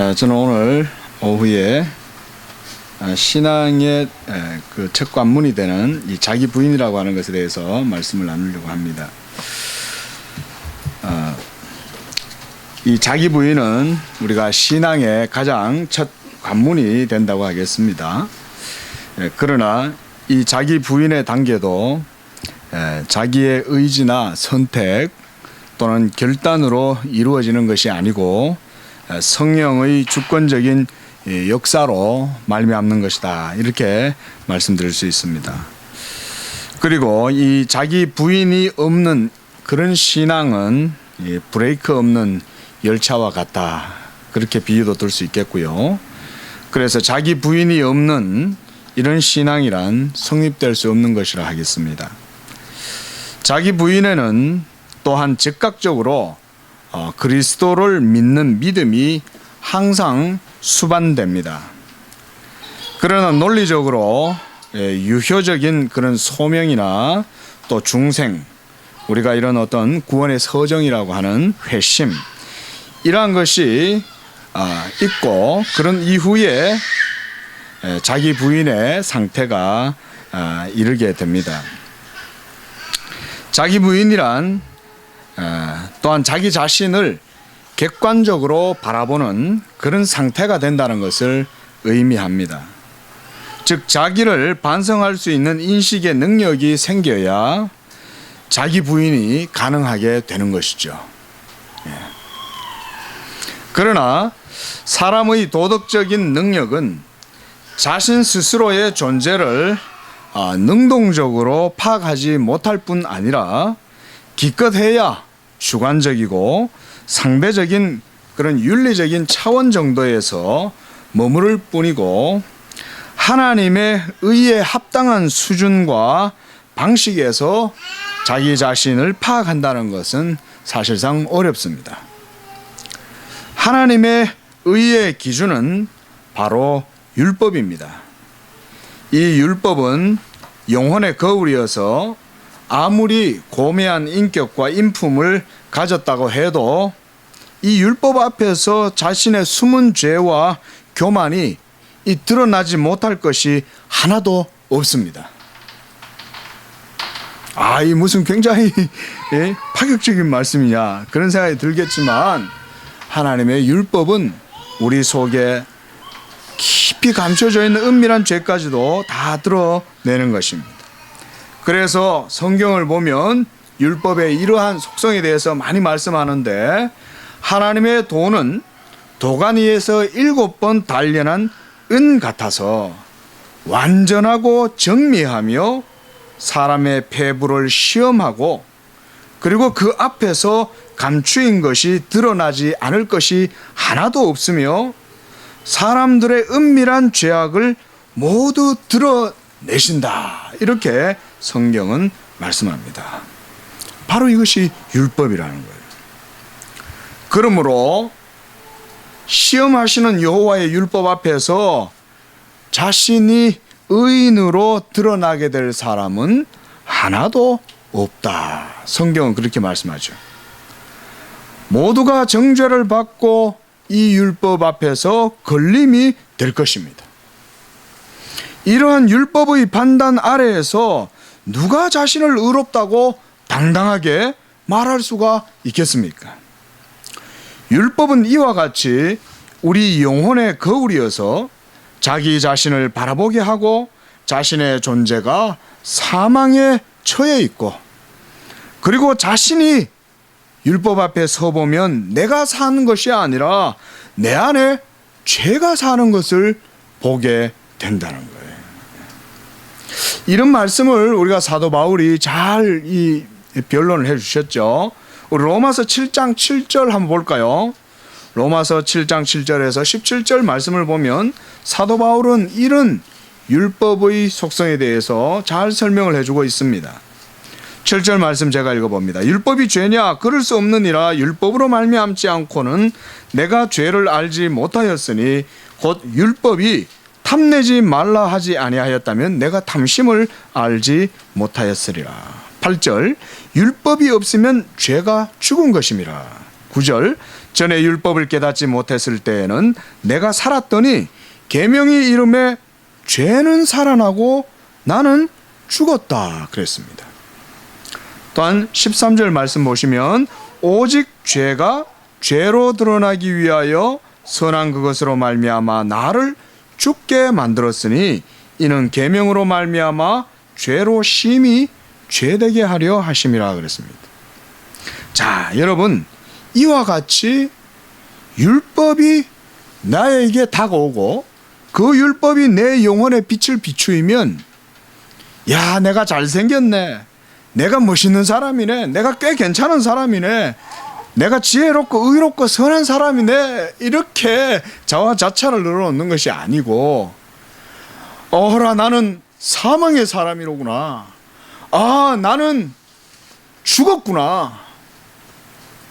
저는 오늘 오후에 신앙의 그 첫 관문이 되는 이 자기 부인이라고 하는 것에 대해서 말씀을 나누려고 합니다. 이 자기 부인은 우리가 신앙의 가장 첫 관문이 된다고 하겠습니다. 그러나 이 자기 부인의 단계도 자기의 의지나 선택 또는 결단으로 이루어지는 것이 아니고 성령의 주권적인 역사로 말미암는 것이다, 이렇게 말씀드릴 수 있습니다. 그리고 이 자기 부인이 없는 그런 신앙은 브레이크 없는 열차와 같다, 그렇게 비유도 들 수 있겠고요. 그래서 자기 부인이 없는 이런 신앙이란 성립될 수 없는 것이라 하겠습니다. 자기 부인에는 또한 즉각적으로 그리스도를 믿는 믿음이 항상 수반됩니다. 그러나 논리적으로 유효적인 그런 소명이나 또 중생, 우리가 이런 어떤 구원의 서정이라고 하는 회심, 이러한 것이 있고, 그런 이후에 자기 부인의 상태가 이르게 됩니다. 자기 부인이란 또한 자기 자신을 객관적으로 바라보는 그런 상태가 된다는 것을 의미합니다. 즉, 자기를 반성할 수 있는 인식의 능력이 생겨야 자기 부인이 가능하게 되는 것이죠. 그러나 사람의 도덕적인 능력은 자신 스스로의 존재를 능동적으로 파악하지 못할 뿐 아니라 기껏해야 주관적이고 상대적인 그런 윤리적인 차원 정도에서 머무를 뿐이고, 하나님의 의에 합당한 수준과 방식에서 자기 자신을 파악한다는 것은 사실상 어렵습니다. 하나님의 의의 기준은 바로 율법입니다. 이 율법은 영혼의 거울이어서 아무리 고매한 인격과 인품을 가졌다고 해도 이 율법 앞에서 자신의 숨은 죄와 교만이 드러나지 못할 것이 하나도 없습니다. 이 무슨 굉장히 파격적인 말씀이냐, 그런 생각이 들겠지만, 하나님의 율법은 우리 속에 깊이 감춰져 있는 은밀한 죄까지도 다 드러내는 것입니다. 그래서 성경을 보면 율법의 이러한 속성에 대해서 많이 말씀하는데, 하나님의 도는 도가니에서 7번 단련한 은 같아서 완전하고 정미하며 사람의 폐부를 시험하고, 그리고 그 앞에서 감추인 것이 드러나지 않을 것이 하나도 없으며 사람들의 은밀한 죄악을 모두 드러내신다, 이렇게 성경은 말씀합니다. 바로 이것이 율법이라는 거예요. 그러므로 시험하시는 여호와의 율법 앞에서 자신이 의인으로 드러나게 될 사람은 하나도 없다, 성경은 그렇게 말씀하죠. 모두가 정죄를 받고 이 율법 앞에서 걸림이 될 것입니다. 이러한 율법의 판단 아래에서 누가 자신을 의롭다고 당당하게 말할 수가 있겠습니까? 율법은 이와 같이 우리 영혼의 거울이어서 자기 자신을 바라보게 하고 자신의 존재가 사망에 처해 있고, 그리고 자신이 율법 앞에 서보면 내가 사는 것이 아니라 내 안에 죄가 사는 것을 보게 된다는 거예요. 이런 말씀을 우리가 사도 바울이 잘 변론을 해주셨죠. 우리 로마서 7장 7절 한번 볼까요? 로마서 7장 7절에서 17절 말씀을 보면 사도 바울은 이런 율법의 속성에 대해서 잘 설명을 해주고 있습니다. 7절 말씀 제가 읽어봅니다. 율법이 죄냐? 그럴 수 없느니라. 율법으로 말미암지 않고는 내가 죄를 알지 못하였으니 곧 율법이 탐내지 말라 하지 아니하였다면 내가 탐심을 알지 못하였으리라. 8절 율법이 없으면 죄가 죽은 것임이라. 9절 전에 율법을 깨닫지 못했을 때에는 내가 살았더니 계명이 이름에 죄는 살아나고 나는 죽었다 그랬습니다. 또한 13절 말씀 보시면 오직 죄가 죄로 드러나기 위하여 선한 그것으로 말미암아 나를 죽게 만들었으니 이는 계명으로 말미암아 죄로 심히 죄되게 하려 하심이라 그랬습니다. 자, 여러분, 이와 같이 율법이 나에게 다가오고 그 율법이 내 영혼의 빛을 비추이면, 야, 내가 잘생겼네, 내가 멋있는 사람이네, 내가 꽤 괜찮은 사람이네, 내가 지혜롭고 의롭고 선한 사람이네, 이렇게 자화자찬을 늘어놓는 것이 아니고, 어라, 나는 사망의 사람이로구나, 아, 나는 죽었구나,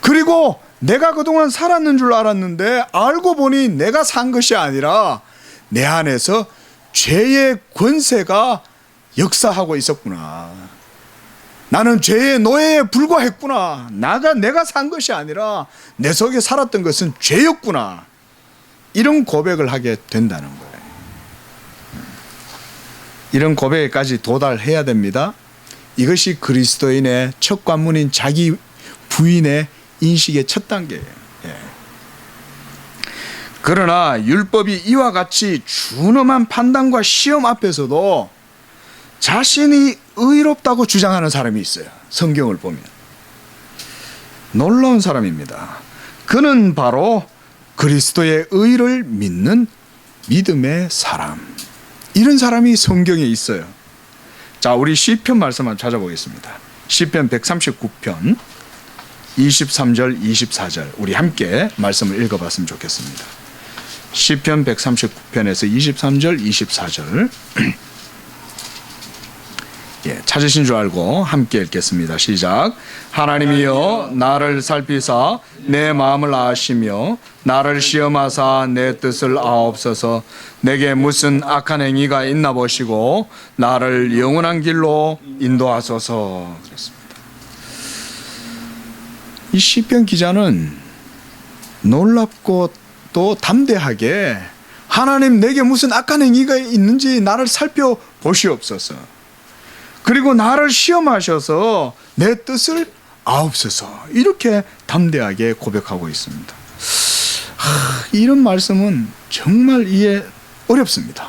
그리고 내가 그동안 살았는 줄 알았는데 알고 보니 내가 산 것이 아니라 내 안에서 죄의 권세가 역사하고 있었구나, 나는 죄의 노예에 불과했구나, 내가 산 것이 아니라 내 속에 살았던 것은 죄였구나, 이런 고백을 하게 된다는 거예요. 이런 고백에까지 도달해야 됩니다. 이것이 그리스도인의 첫 관문인 자기 부인의 인식의 첫 단계예요. 예. 그러나 율법이 이와 같이 준엄한 판단과 시험 앞에서도 자신이 의롭다고 주장하는 사람이 있어요. 성경을 보면 놀라운 사람입니다. 그는 바로 그리스도의 의를 믿는 믿음의 사람. 이런 사람이 성경에 있어요. 자, 우리 시편 말씀 한번 찾아보겠습니다. 시편 139편 23절 24절 우리 함께 말씀을 읽어봤으면 좋겠습니다. 시편 139편에서 23절 24절 예, 찾으신 줄 알고 함께 읽겠습니다. 시작. 하나님이여 나를 살피사 내 마음을 아시며 나를 시험하사 내 뜻을 아옵소서. 내게 무슨 악한 행위가 있나 보시고 나를 영원한 길로 인도하소서. 그랬습니다. 이 시편 기자는 놀랍고 또 담대하게 하나님, 내게 무슨 악한 행위가 있는지 나를 살펴보시옵소서. 그리고 나를 시험하셔서 내 뜻을 아옵소서. 이렇게 담대하게 고백하고 있습니다. 이런 말씀은 정말 이해 어렵습니다.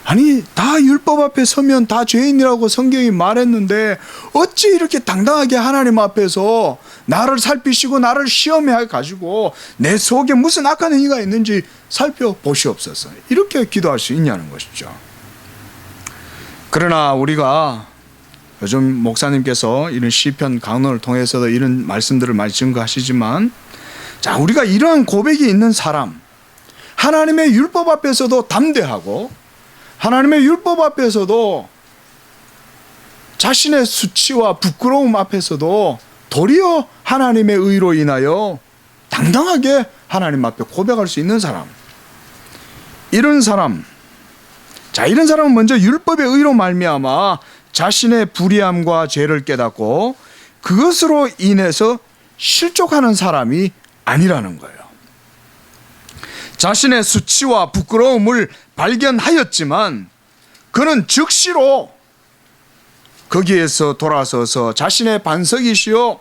아니, 다 율법 앞에 서면 다 죄인이라고 성경이 말했는데 어찌 이렇게 당당하게 하나님 앞에서 나를 살피시고 나를 시험해 가지고 내 속에 무슨 악한 행위가 있는지 살펴보시옵소서, 이렇게 기도할 수 있냐는 것이죠. 그러나 우리가 요즘 목사님께서 이런 시편 강론을 통해서도 이런 말씀들을 많이 증거하시지만, 자, 우리가 이러한 고백이 있는 사람, 하나님의 율법 앞에서도 담대하고 하나님의 율법 앞에서도 자신의 수치와 부끄러움 앞에서도 도리어 하나님의 의로 인하여 당당하게 하나님 앞에 고백할 수 있는 사람, 이런 사람, 자, 이런 사람은 먼저 율법의 의로 말미암아 자신의 불의함과 죄를 깨닫고 그것으로 인해서 실족하는 사람이 아니라는 거예요. 자신의 수치와 부끄러움을 발견하였지만 그는 즉시로 거기에서 돌아서서 자신의 반석이시요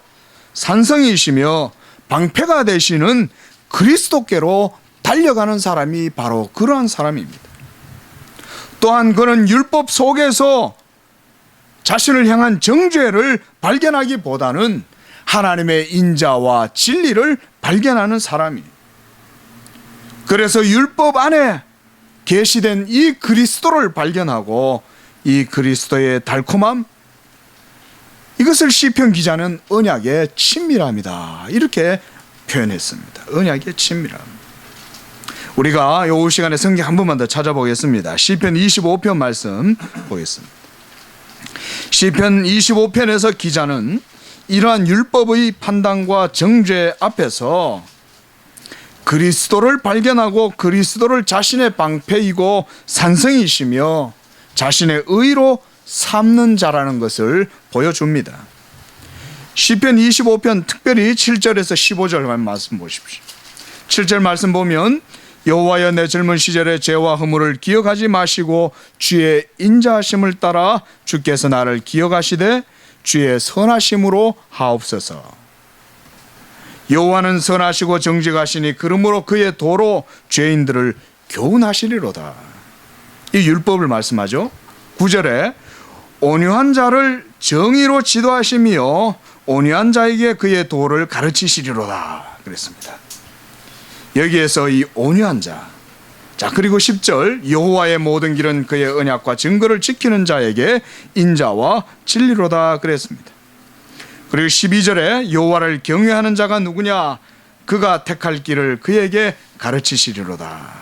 산성이시며 방패가 되시는 그리스도께로 달려가는 사람이 바로 그러한 사람입니다. 또한 그는 율법 속에서 자신을 향한 정죄를 발견하기보다는 하나님의 인자와 진리를 발견하는 사람이에요. 그래서 율법 안에 계시된 이 그리스도를 발견하고 이 그리스도의 달콤함, 이것을 시편 기자는 언약의 친밀함이다, 이렇게 표현했습니다. 언약의 친밀함. 우리가 이 시간에 성경 한 번만 더 찾아보겠습니다. 시편 25편 말씀 보겠습니다. 시편 25편에서 기자는 이러한 율법의 판단과 정죄 앞에서 그리스도를 발견하고 그리스도를 자신의 방패이고 산성이시며 자신의 의로 삼는 자라는 것을 보여줍니다. 시편 25편 특별히 7절에서 15절 말씀 보십시오. 7절 말씀 보면 여호와여 내 젊은 시절의 죄와 허물을 기억하지 마시고 주의 인자하심을 따라 주께서 나를 기억하시되 주의 선하심으로 하옵소서. 여호와는 선하시고 정직하시니 그러므로 그의 도로 죄인들을 교훈하시리로다. 이 율법을 말씀하죠. 9절에 온유한 자를 정의로 지도하시며 온유한 자에게 그의 도를 가르치시리로다 그랬습니다. 여기에서 이 온유한 자, 자 그리고 10절 여호와의 모든 길은 그의 언약과 증거를 지키는 자에게 인자와 진리로다 그랬습니다. 그리고 12절에 여호와를 경외하는 자가 누구냐? 그가 택할 길을 그에게 가르치시리로다.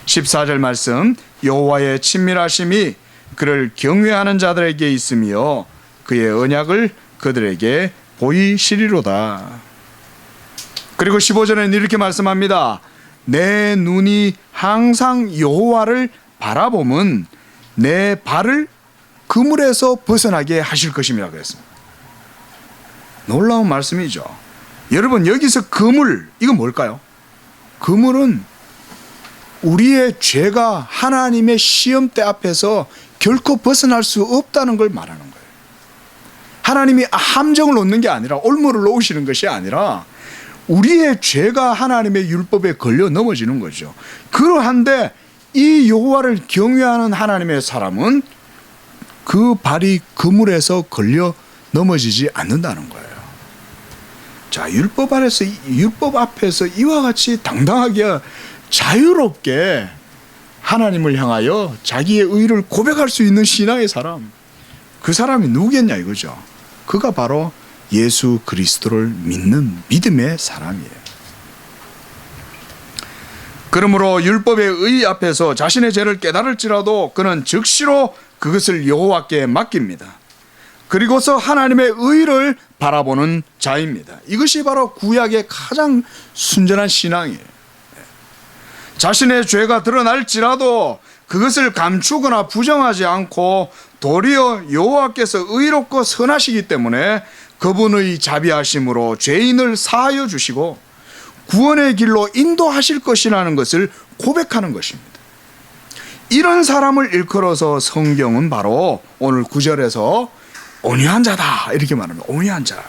14절 말씀 여호와의 친밀하심이 그를 경외하는 자들에게 있으며 그의 언약을 그들에게 보이시리로다. 그리고 15절에는 이렇게 말씀합니다. 내 눈이 항상 여호와를 바라보면 내 발을 그물에서 벗어나게 하실 것입니다 그랬습니다. 놀라운 말씀이죠. 여러분 여기서 그물, 이건 뭘까요? 그물은 우리의 죄가 하나님의 시험대 앞에서 결코 벗어날 수 없다는 걸 말하는 거예요. 하나님이 함정을 놓는 게 아니라 올무를 놓으시는 것이 아니라 우리의 죄가 하나님의 율법에 걸려 넘어지는 거죠. 그러한데 이 여호와를 경외하는 하나님의 사람은 그 발이 그물에서 걸려 넘어지지 않는다는 거예요. 자, 율법 앞에서 이와 같이 당당하게 자유롭게 하나님을 향하여 자기의 의를 고백할 수 있는 신앙의 사람, 그 사람이 누구겠냐 이거죠. 그가 바로 예수 그리스도를 믿는 믿음의 사람이에요. 그러므로 율법의 의 앞에서 자신의 죄를 깨달을지라도 그는 즉시로 그것을 여호와께 맡깁니다. 그리고서 하나님의 의를 바라보는 자입니다. 이것이 바로 구약의 가장 순전한 신앙이에요. 자신의 죄가 드러날지라도 그것을 감추거나 부정하지 않고 도리어 여호와께서 의롭고 선하시기 때문에 그분의 자비하심으로 죄인을 사하여 주시고 구원의 길로 인도하실 것이라는 것을 고백하는 것입니다. 이런 사람을 일컬어서 성경은 바로 오늘 9절에서 온유한 자다 이렇게 말합니다. 온유한 자.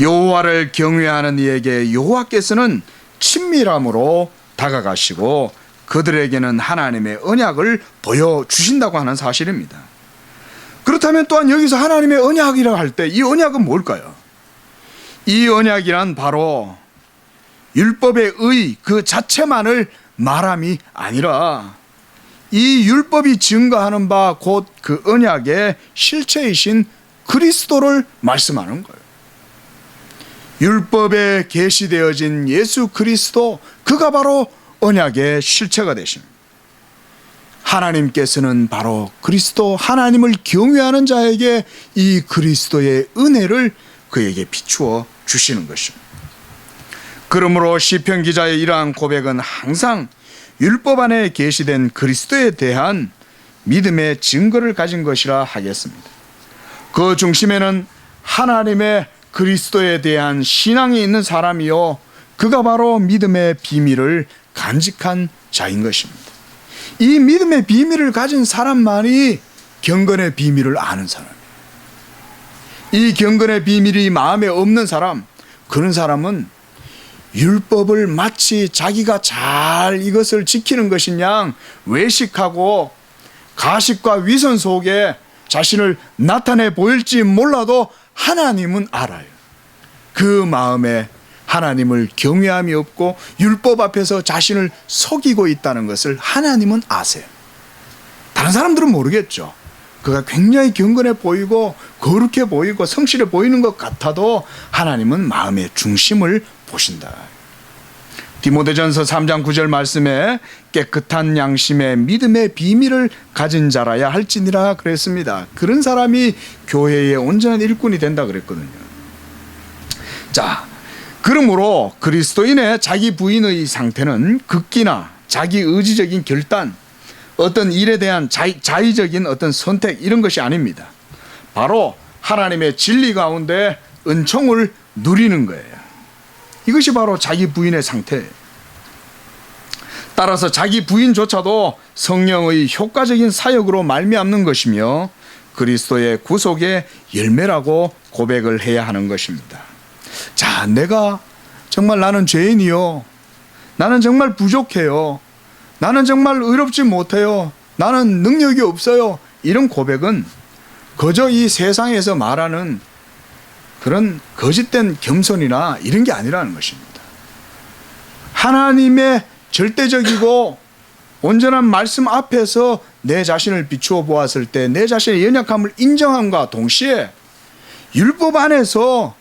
여호와를 경외하는 이에게 여호와께서는 친밀함으로 다가가시고 그들에게는 하나님의 언약을 보여주신다고 하는 사실입니다. 그렇다면 또한 여기서 하나님의 언약이라고 할 때 이 언약은 뭘까요? 이 언약이란 바로 율법의 의 그 자체만을 말함이 아니라 이 율법이 증거하는 바 곧 그 언약의 실체이신 그리스도를 말씀하는 거예요. 율법에 계시되어진 예수 그리스도, 그가 바로 언약의 실체가 되십니다. 하나님께서는 바로 그리스도, 하나님을 경외하는 자에게 이 그리스도의 은혜를 그에게 비추어 주시는 것입니다. 그러므로 시편 기자의 이러한 고백은 항상 율법 안에 계시된 그리스도에 대한 믿음의 증거를 가진 것이라 하겠습니다. 그 중심에는 하나님의 그리스도에 대한 신앙이 있는 사람이요, 그가 바로 믿음의 비밀을 간직한 자인 것입니다. 이 믿음의 비밀을 가진 사람만이 경건의 비밀을 아는 사람이에요. 이 경건의 비밀이 마음에 없는 사람, 그런 사람은 율법을 마치 자기가 잘 이것을 지키는 것인 양 외식하고 가식과 위선 속에 자신을 나타내 보일지 몰라도 하나님은 알아요. 그 마음에 하나님을 경외함이 없고 율법 앞에서 자신을 속이고 있다는 것을 하나님은 아세요. 다른 사람들은 모르겠죠. 그가 굉장히 경건해 보이고 거룩해 보이고 성실해 보이는 것 같아도 하나님은 마음의 중심을 보신다. 디모데전서 3장 9절 말씀에 깨끗한 양심의 믿음의 비밀을 가진 자라야 할지니라 그랬습니다. 그런 사람이 교회의 온전한 일꾼이 된다 그랬거든요. 자, 그러므로 그리스도인의 자기 부인의 상태는 극기나 자기 의지적인 결단, 어떤 일에 대한 자의적인 어떤 선택, 이런 것이 아닙니다. 바로 하나님의 진리 가운데 은총을 누리는 거예요. 이것이 바로 자기 부인의 상태예요. 따라서 자기 부인조차도 성령의 효과적인 사역으로 말미암는 것이며 그리스도의 구속의 열매라고 고백을 해야 하는 것입니다. 자, 내가 정말 나는 죄인이요. 나는 정말 부족해요. 나는 정말 의롭지 못해요. 나는 능력이 없어요. 이런 고백은 그저 이 세상에서 말하는 그런 거짓된 겸손이나 이런 게 아니라는 것입니다. 하나님의 절대적이고 온전한 말씀 앞에서 내 자신을 비추어 보았을 때 내 자신의 연약함을 인정함과 동시에 율법 안에서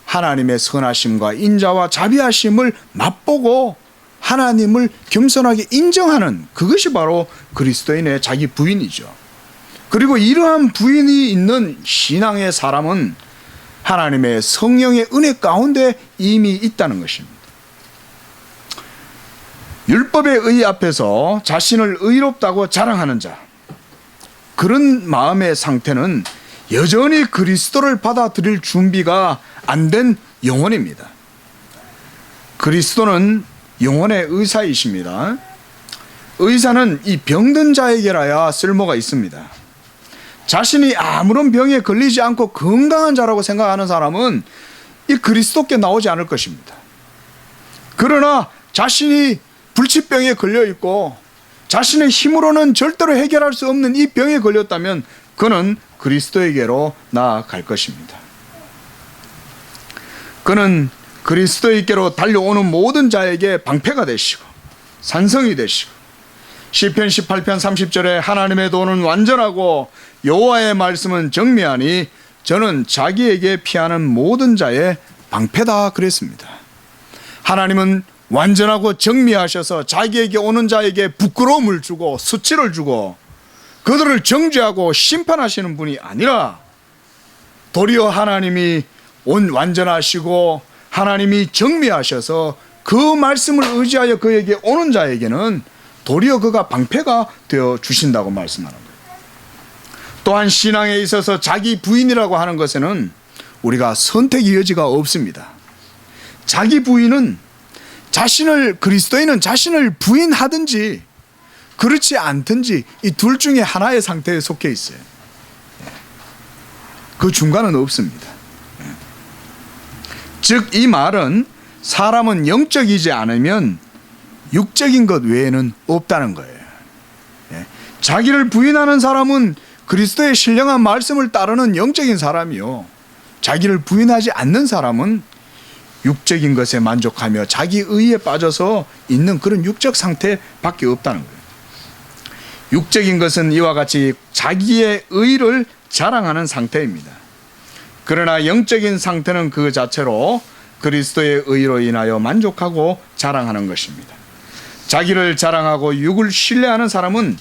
하나님의 선하심과 인자와 자비하심을 맛보고 하나님을 겸손하게 인정하는 그것이 바로 그리스도인의 자기 부인이죠. 그리고 이러한 부인이 있는 신앙의 사람은 하나님의 성령의 은혜 가운데 이미 있다는 것입니다. 율법의 의 앞에서 자신을 의롭다고 자랑하는 자, 그런 마음의 상태는 여전히 그리스도를 받아들일 준비가 안 된 영혼입니다. 그리스도는 영혼의 의사이십니다. 의사는 이 병든 자에게라야 쓸모가 있습니다. 자신이 아무런 병에 걸리지 않고 건강한 자라고 생각하는 사람은 이 그리스도께 나오지 않을 것입니다. 그러나 자신이 불치병에 걸려 있고 자신의 힘으로는 절대로 해결할 수 없는 이 병에 걸렸다면 그는 그리스도에게로 나아갈 것입니다. 그는 그리스도에게로 달려오는 모든 자에게 방패가 되시고 산성이 되시고 시편 18편 30절에 하나님의 도는 완전하고 여호와의 말씀은 정미하니 저는 자기에게 피하는 모든 자의 방패다 그랬습니다. 하나님은 완전하고 정미하셔서 자기에게 오는 자에게 부끄러움을 주고 수치를 주고 그들을 정죄하고 심판하시는 분이 아니라 도리어 하나님이 완전하시고 하나님이 정미하셔서 그 말씀을 의지하여 그에게 오는 자에게는 도리어 그가 방패가 되어 주신다고 말씀하는 거예요. 또한 신앙에 있어서 자기 부인이라고 하는 것에는 우리가 선택의 여지가 없습니다. 자기 부인은 그리스도인은 자신을 부인하든지 그렇지 않든지 이 둘 중에 하나의 상태에 속해 있어요. 그 중간은 없습니다. 즉 이 말은 사람은 영적이지 않으면 육적인 것 외에는 없다는 거예요. 자기를 부인하는 사람은 그리스도의 신령한 말씀을 따르는 영적인 사람이요, 자기를 부인하지 않는 사람은 육적인 것에 만족하며 자기 의에 빠져서 있는 그런 육적 상태밖에 없다는 거예요. 육적인 것은 이와 같이 자기의 의를 자랑하는 상태입니다. 그러나 영적인 상태는 그 자체로 그리스도의 의로 인하여 만족하고 자랑하는 것입니다. 자기를 자랑하고 육을 신뢰하는 사람은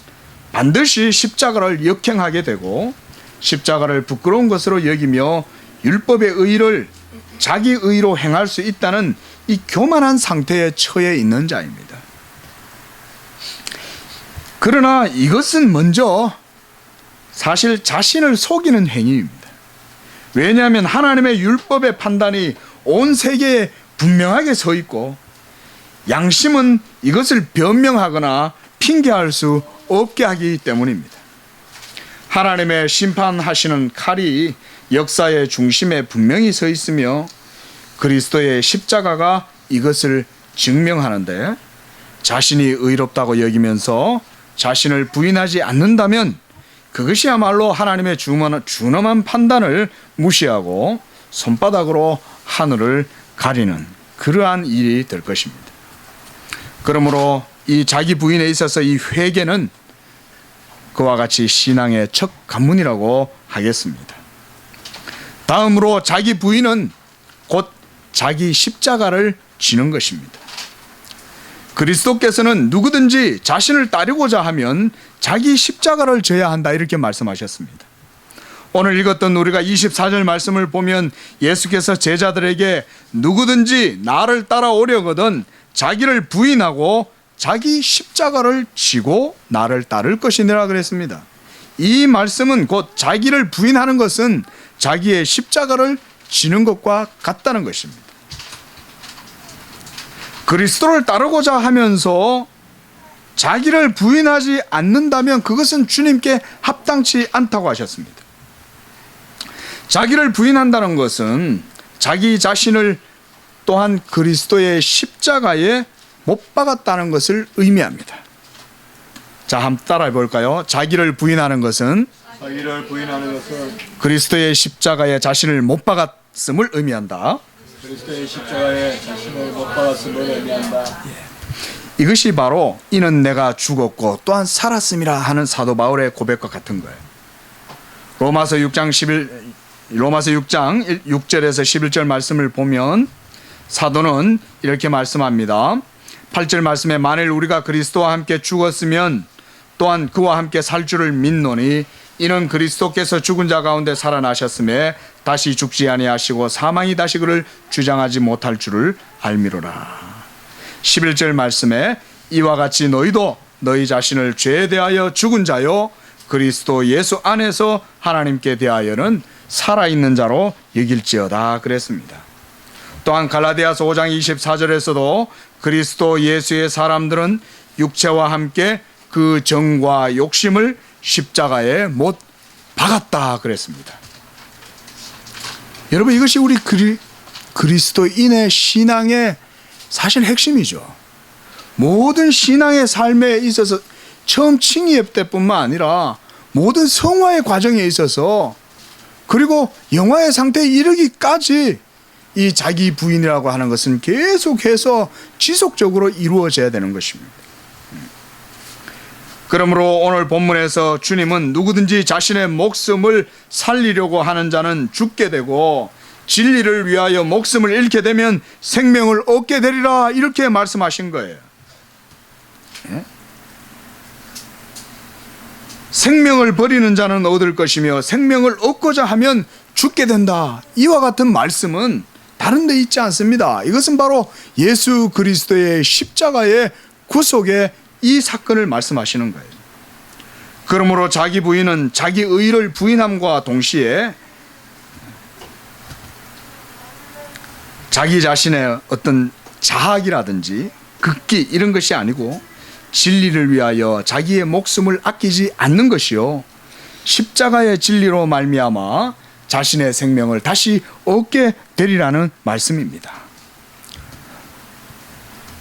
반드시 십자가를 역행하게 되고 십자가를 부끄러운 것으로 여기며 율법의 의를 자기 의로 행할 수 있다는 이 교만한 상태에 처해 있는 자입니다. 그러나 이것은 먼저 사실 자신을 속이는 행위입니다. 왜냐하면 하나님의 율법의 판단이 온 세계에 분명하게 서 있고 양심은 이것을 변명하거나 핑계할 수 없게 하기 때문입니다. 하나님의 심판하시는 칼이 역사의 중심에 분명히 서 있으며 그리스도의 십자가가 이것을 증명하는데, 자신이 의롭다고 여기면서 자신을 부인하지 않는다면 그것이야말로 하나님의 준엄한 판단을 무시하고 손바닥으로 하늘을 가리는 그러한 일이 될 것입니다. 그러므로 이 자기 부인에 있어서 이 회개는 그와 같이 신앙의 첫 관문이라고 하겠습니다. 다음으로 자기 부인은 곧 자기 십자가를 지는 것입니다. 그리스도께서는 누구든지 자신을 따르고자 하면 자기 십자가를 져야 한다 이렇게 말씀하셨습니다. 오늘 읽었던 우리가 24절 말씀을 보면 예수께서 제자들에게 누구든지 나를 따라오려거든 자기를 부인하고 자기 십자가를 지고 나를 따를 것이니라 그랬습니다. 이 말씀은 곧 자기를 부인하는 것은 자기의 십자가를 지는 것과 같다는 것입니다. 그리스도를 따르고자 하면서 자기를 부인하지 않는다면 그것은 주님께 합당치 않다고 하셨습니다. 자기를 부인한다는 것은 자기 자신을 또한 그리스도의 십자가에 못 박았다는 것을 의미합니다. 자, 한번 따라해 볼까요? 자기를 부인하는 것은 그리스도의 십자가에 자신을 못 박았음을 의미한다. 그리스도의 십자가에 자신을 못 박았음을 의미한다. 이것이 바로 이는 내가 죽었고 또한 살았음이라 하는 사도 바울의 고백과 같은 거예요. 로마서 6장 6절에서 11절 말씀을 보면 사도는 이렇게 말씀합니다. 8절 말씀에 만일 우리가 그리스도와 함께 죽었으면 또한 그와 함께 살 줄을 믿노니 이는 그리스도께서 죽은 자 가운데 살아나셨음에 다시 죽지 아니하시고 사망이 다시 그를 주장하지 못할 줄을 알미로라. 11절 말씀에 이와 같이 너희도 너희 자신을 죄에 대하여 죽은 자요 그리스도 예수 안에서 하나님께 대하여는 살아있는 자로 여길지어다 그랬습니다. 또한 갈라디아서 5장 24절에서도 그리스도 예수의 사람들은 육체와 함께 그 정과 욕심을 십자가에 못 박았다 그랬습니다. 여러분, 이것이 우리 그리스도인의 신앙의 사실 핵심이죠. 모든 신앙의 삶에 있어서 처음 칭의회 때뿐만 아니라 모든 성화의 과정에 있어서 그리고 영화의 상태에 이르기까지 이 자기 부인이라고 하는 것은 계속해서 지속적으로 이루어져야 되는 것입니다. 그러므로 오늘 본문에서 주님은 누구든지 자신의 목숨을 살리려고 하는 자는 죽게 되고 진리를 위하여 목숨을 잃게 되면 생명을 얻게 되리라 이렇게 말씀하신 거예요. 예? 생명을 버리는 자는 얻을 것이며 생명을 얻고자 하면 죽게 된다. 이와 같은 말씀은 다른 데 있지 않습니다. 이것은 바로 예수 그리스도의 십자가의 구속의 이 사건을 말씀하시는 거예요. 그러므로 자기 부인은 자기 의를 부인함과 동시에 자기 자신의 어떤 자학이라든지 극기 이런 것이 아니고 진리를 위하여 자기의 목숨을 아끼지 않는 것이요 십자가의 진리로 말미암아 자신의 생명을 다시 얻게 되리라는 말씀입니다.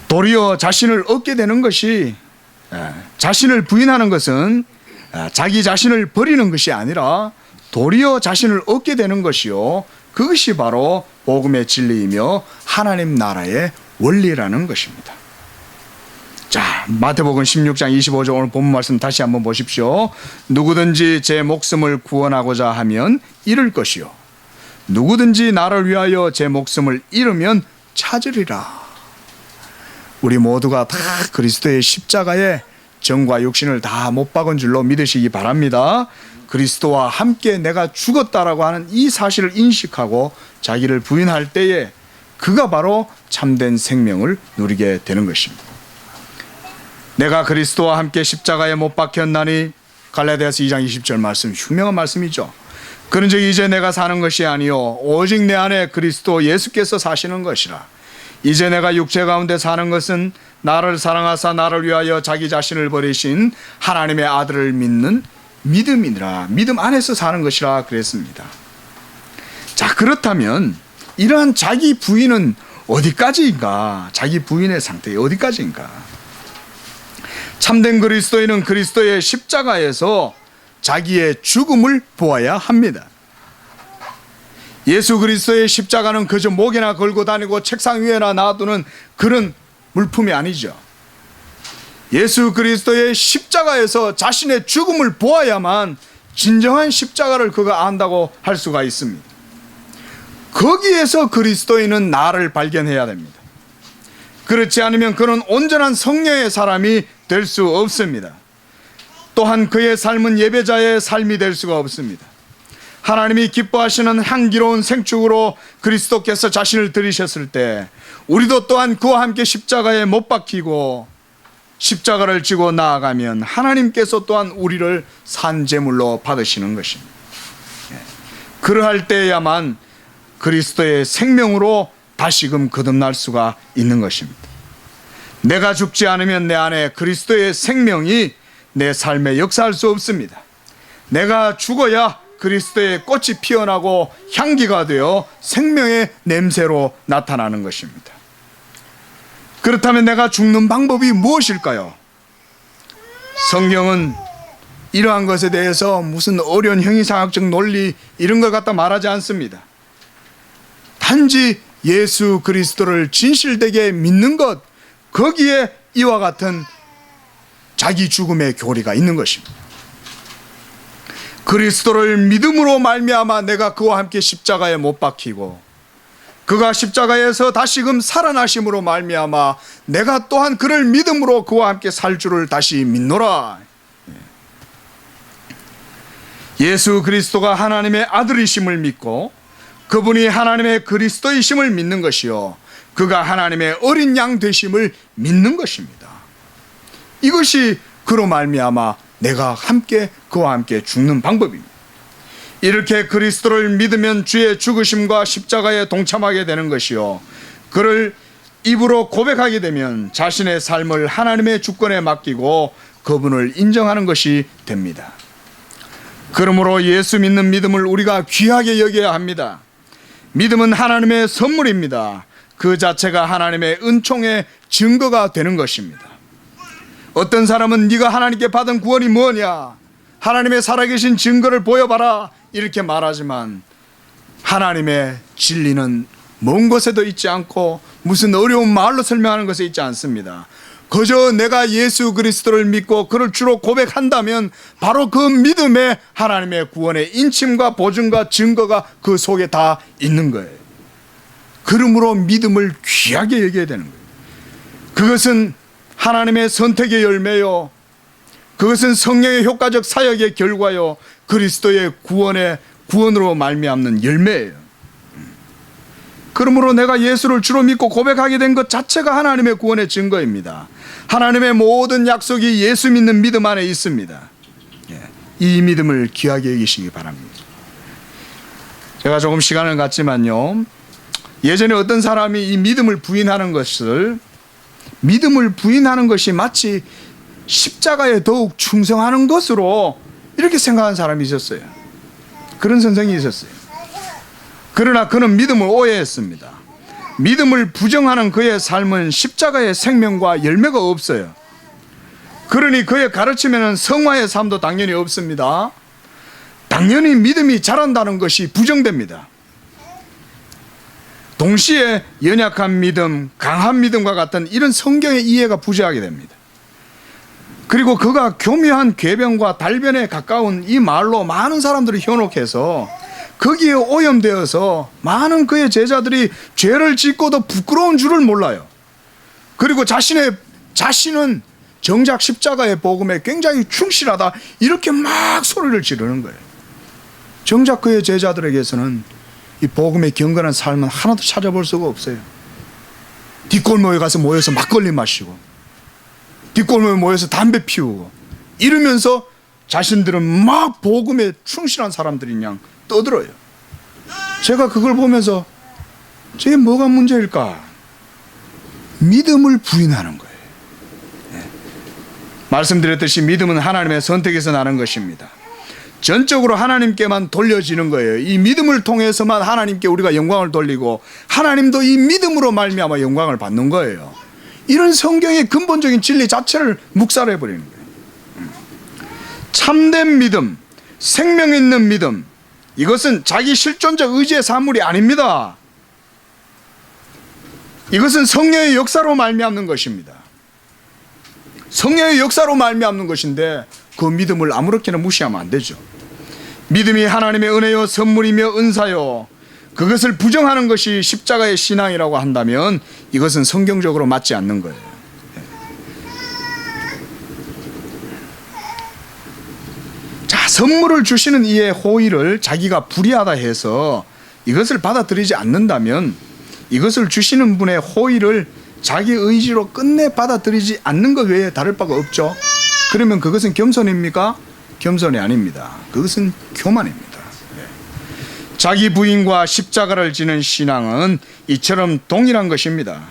도리어 자신을 얻게 되는 것이 자신을 부인하는 것은 자기 자신을 버리는 것이 아니라 도리어 자신을 얻게 되는 것이요 그것이 바로 복음의 진리이며 하나님 나라의 원리라는 것입니다. 자, 마태복음 16장 25절 오늘 본문 말씀 다시 한번 보십시오. 누구든지 제 목숨을 구원하고자 하면 잃을 것이요 누구든지 나를 위하여 제 목숨을 잃으면 찾으리라. 우리 모두가 다 그리스도의 십자가에 정과 육신을 다 못 박은 줄로 믿으시기 바랍니다. 그리스도와 함께 내가 죽었다라고 하는 이 사실을 인식하고 자기를 부인할 때에 그가 바로 참된 생명을 누리게 되는 것입니다. 내가 그리스도와 함께 십자가에 못 박혔나니 갈라디아서 2장 20절 말씀 유명한 말씀이죠. 그런즉 이제 내가 사는 것이 아니요 오직 내 안에 그리스도 예수께서 사시는 것이라. 이제 내가 육체 가운데 사는 것은 나를 사랑하사 나를 위하여 자기 자신을 버리신 하나님의 아들을 믿는 믿음이니라. 믿음 안에서 사는 것이라 그랬습니다. 자, 그렇다면 이러한 자기 부인은 어디까지인가? 자기 부인의 상태에 어디까지인가? 참된 그리스도인은 그리스도의 십자가에서 자기의 죽음을 보아야 합니다. 예수 그리스도의 십자가는 그저 목에나 걸고 다니고 책상 위에나 놔두는 그런 물품이 아니죠. 예수 그리스도의 십자가에서 자신의 죽음을 보아야만 진정한 십자가를 그가 안다고 할 수가 있습니다. 거기에서 그리스도인은 나를 발견해야 됩니다. 그렇지 않으면 그는 온전한 성령의 사람이 될 수 없습니다. 또한 그의 삶은 예배자의 삶이 될 수가 없습니다. 하나님이 기뻐하시는 향기로운 생축으로 그리스도께서 자신을 들이셨을 때 우리도 또한 그와 함께 십자가에 못 박히고 십자가를 지고 나아가면 하나님께서 또한 우리를 산제물로 받으시는 것입니다. 그러할 때야만 그리스도의 생명으로 다시금 거듭날 수가 있는 것입니다. 내가 죽지 않으면 내 안에 그리스도의 생명이 내 삶에 역사할 수 없습니다. 내가 죽어야 그리스도의 꽃이 피어나고 향기가 되어 생명의 냄새로 나타나는 것입니다. 그렇다면 내가 죽는 방법이 무엇일까요? 성경은 이러한 것에 대해서 무슨 어려운 형이상학적 논리 이런 걸 갖다 말하지 않습니다. 단지 예수 그리스도를 진실되게 믿는 것, 거기에 이와 같은 자기 죽음의 교리가 있는 것입니다. 그리스도를 믿음으로 말미암아 내가 그와 함께 십자가에 못 박히고 그가 십자가에서 다시금 살아나심으로 말미암아 내가 또한 그를 믿음으로 그와 함께 살 줄을 다시 믿노라. 예수 그리스도가 하나님의 아들이심을 믿고 그분이 하나님의 그리스도이심을 믿는 것이요, 그가 하나님의 어린 양 되심을 믿는 것입니다. 이것이 그로 말미암아 내가 함께 그와 함께 죽는 방법입니다. 이렇게 그리스도를 믿으면 주의 죽으심과 십자가에 동참하게 되는 것이요, 그를 입으로 고백하게 되면 자신의 삶을 하나님의 주권에 맡기고 그분을 인정하는 것이 됩니다. 그러므로 예수 믿는 믿음을 우리가 귀하게 여겨야 합니다. 믿음은 하나님의 선물입니다. 그 자체가 하나님의 은총의 증거가 되는 것입니다. 어떤 사람은 네가 하나님께 받은 구원이 뭐냐, 하나님의 살아계신 증거를 보여봐라 이렇게 말하지만 하나님의 진리는 먼 곳에도 있지 않고 무슨 어려운 말로 설명하는 것에 있지 않습니다. 그저 내가 예수 그리스도를 믿고 그를 주로 고백한다면 바로 그 믿음에 하나님의 구원의 인침과 보증과 증거가 그 속에 다 있는 거예요. 그러므로 믿음을 귀하게 여겨야 되는 거예요. 그것은 하나님의 선택의 열매요, 그것은 성령의 효과적 사역의 결과요, 그리스도의 구원으로 말미암는 열매예요. 그러므로 내가 예수를 주로 믿고 고백하게 된 것 자체가 하나님의 구원의 증거입니다. 하나님의 모든 약속이 예수 믿는 믿음 안에 있습니다. 이 믿음을 귀하게 여기시기 바랍니다. 제가 조금 시간을 갖지만요, 예전에 어떤 사람이 이 믿음을 부인하는 것이 마치 십자가에 더욱 충성하는 것으로 이렇게 생각하는 사람이 있었어요. 그런 선생이 있었어요. 그러나 그는 믿음을 오해했습니다. 믿음을 부정하는 그의 삶은 십자가의 생명과 열매가 없어요. 그러니 그의 가르침에는 성화의 삶도 당연히 없습니다. 당연히 믿음이 자란다는 것이 부정됩니다. 동시에 연약한 믿음, 강한 믿음과 같은 이런 성경의 이해가 부재하게 됩니다. 그리고 그가 교묘한 궤변과 달변에 가까운 이 말로 많은 사람들이 현혹해서 거기에 오염되어서 많은 그의 제자들이 죄를 짓고도 부끄러운 줄을 몰라요. 그리고 자신은 정작 십자가의 복음에 굉장히 충실하다 이렇게 막 소리를 지르는 거예요. 정작 그의 제자들에게서는 이 복음의 경건한 삶은 하나도 찾아볼 수가 없어요. 뒷골목에 가서 모여서 막걸리 마시고 뒷골목에 모여서 담배 피우고 이러면서 자신들은 막 복음에 충실한 사람들인 양 떠들어요. 제가 그걸 보면서 저게 뭐가 문제일까? 믿음을 부인하는 거예요. 말씀드렸듯이 믿음은 하나님의 선택에서 나는 것입니다. 전적으로 하나님께만 돌려지는 거예요. 이 믿음을 통해서만 하나님께 우리가 영광을 돌리고 하나님도 이 믿음으로 말미암아 영광을 받는 거예요. 이런 성경의 근본적인 진리 자체를 묵살해버리는 거예요. 참된 믿음, 생명 있는 믿음, 이것은 자기 실존적 의지의 산물이 아닙니다. 이것은 성령의 역사로 말미암는 것입니다. 성령의 역사로 말미암는 것인데 그 믿음을 아무렇게나 무시하면 안 되죠. 믿음이 하나님의 은혜요 선물이며 은사요, 그것을 부정하는 것이 십자가의 신앙이라고 한다면 이것은 성경적으로 맞지 않는 거예요. 자, 선물을 주시는 이의 호의를 자기가 불의하다 해서 이것을 받아들이지 않는다면 이것을 주시는 분의 호의를 자기 의지로 끝내 받아들이지 않는 것 외에 다를 바가 없죠. 그러면 그것은 겸손입니까? 겸손이 아닙니다. 그것은 교만입니다. 자기 부인과 십자가를 지는 신앙은 이처럼 동일한 것입니다.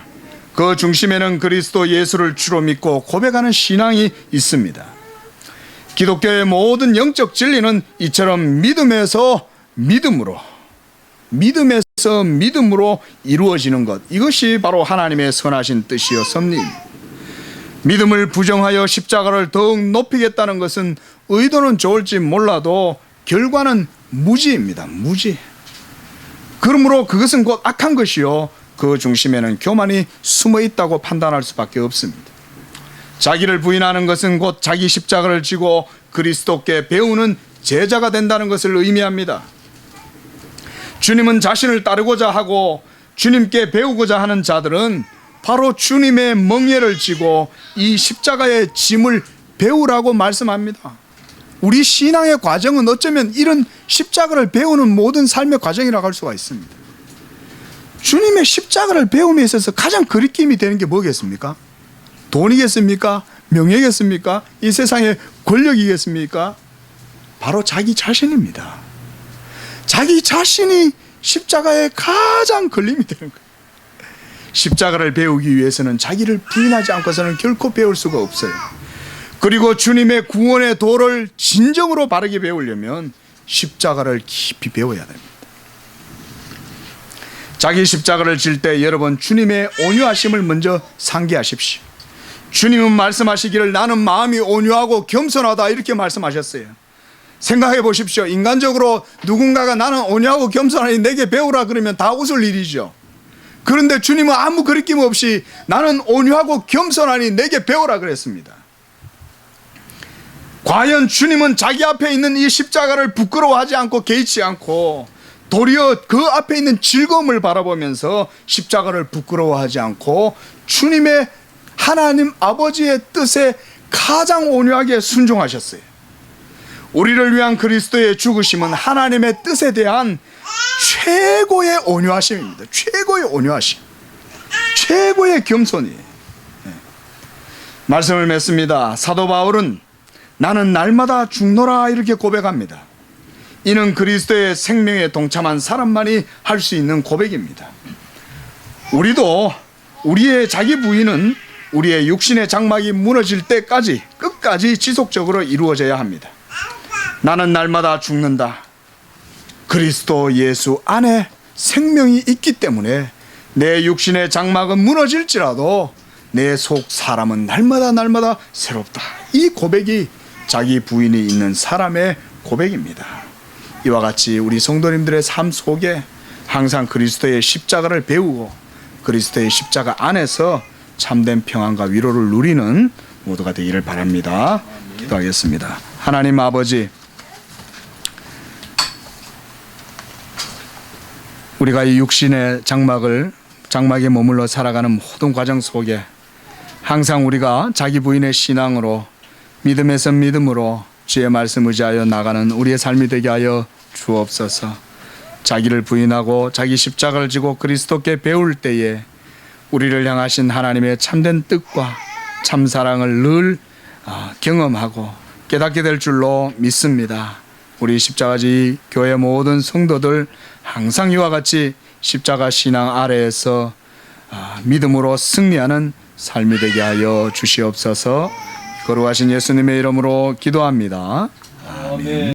그 중심에는 그리스도 예수를 주로 믿고 고백하는 신앙이 있습니다. 기독교의 모든 영적 진리는 이처럼 믿음에서 믿음으로 이루어지는 것, 이것이 바로 하나님의 선하신 뜻이었습니다. 믿음을 부정하여 십자가를 더욱 높이겠다는 것은 의도는 좋을지 몰라도 결과는 무지입니다. 무지. 그러므로 그것은 곧 악한 것이요, 그 중심에는 교만이 숨어 있다고 판단할 수밖에 없습니다. 자기를 부인하는 것은 곧 자기 십자가를 지고 그리스도께 배우는 제자가 된다는 것을 의미합니다. 주님은 자신을 따르고자 하고 주님께 배우고자 하는 자들은 바로 주님의 멍에를 지고 이 십자가의 짐을 배우라고 말씀합니다. 우리 신앙의 과정은 어쩌면 이런 십자가를 배우는 모든 삶의 과정이라고 할 수가 있습니다. 주님의 십자가를 배움에 있어서 가장 거리낌이 되는 게 뭐겠습니까? 돈이겠습니까? 명예겠습니까? 이 세상의 권력이겠습니까? 바로 자기 자신입니다. 자기 자신이 십자가에 가장 걸림이 되는 거예요. 십자가를 배우기 위해서는 자기를 부인하지 않고서는 결코 배울 수가 없어요. 그리고 주님의 구원의 도를 진정으로 바르게 배우려면 십자가를 깊이 배워야 됩니다. 자기 십자가를 질 때 여러분, 주님의 온유하심을 먼저 상기하십시오. 주님은 말씀하시기를 나는 마음이 온유하고 겸손하다, 이렇게 말씀하셨어요. 생각해 보십시오. 인간적으로 누군가가 나는 온유하고 겸손하니 내게 배우라 그러면 다 웃을 일이죠. 그런데 주님은 아무 거리낌 없이 나는 온유하고 겸손하니 내게 배우라 그랬습니다. 과연 주님은 자기 앞에 있는 이 십자가를 부끄러워하지 않고 개의치 않고 도리어 그 앞에 있는 즐거움을 바라보면서 십자가를 부끄러워하지 않고 주님의 하나님 아버지의 뜻에 가장 온유하게 순종하셨어요. 우리를 위한 그리스도의 죽으심은 하나님의 뜻에 대한 최고의 온유하심입니다. 최고의 온유하심, 최고의 겸손이에요. 말씀을 맺습니다. 사도 바울은 나는 날마다 죽노라, 이렇게 고백합니다. 이는 그리스도의 생명에 동참한 사람만이 할 수 있는 고백입니다. 우리도 우리의 자기 부인은 우리의 육신의 장막이 무너질 때까지 끝까지 지속적으로 이루어져야 합니다. 나는 날마다 죽는다. 그리스도 예수 안에 생명이 있기 때문에 내 육신의 장막은 무너질지라도 내 속 사람은 날마다 새롭다. 이 고백이 자기 부인이 있는 사람의 고백입니다. 이와 같이 우리 성도님들의 삶 속에 항상 그리스도의 십자가를 배우고 그리스도의 십자가 안에서 참된 평안과 위로를 누리는 모두가 되기를 바랍니다. 기도하겠습니다. 하나님 아버지, 우리가 이 육신의 장막에 머물러 살아가는 모든 과정 속에 항상 우리가 자기 부인의 신앙으로 믿음에서 믿음으로 주의 말씀 의지하여 나가는 우리의 삶이 되게 하여 주옵소서. 자기를 부인하고 자기 십자가를 지고 그리스도께 배울 때에 우리를 향하신 하나님의 참된 뜻과 참사랑을 늘 경험하고 깨닫게 될 줄로 믿습니다. 우리 십자가지 교회 모든 성도들 항상 이와 같이 십자가 신앙 아래에서 믿음으로 승리하는 삶이 되게 하여 주시옵소서. 거룩하신 예수님의 이름으로 기도합니다. 아멘.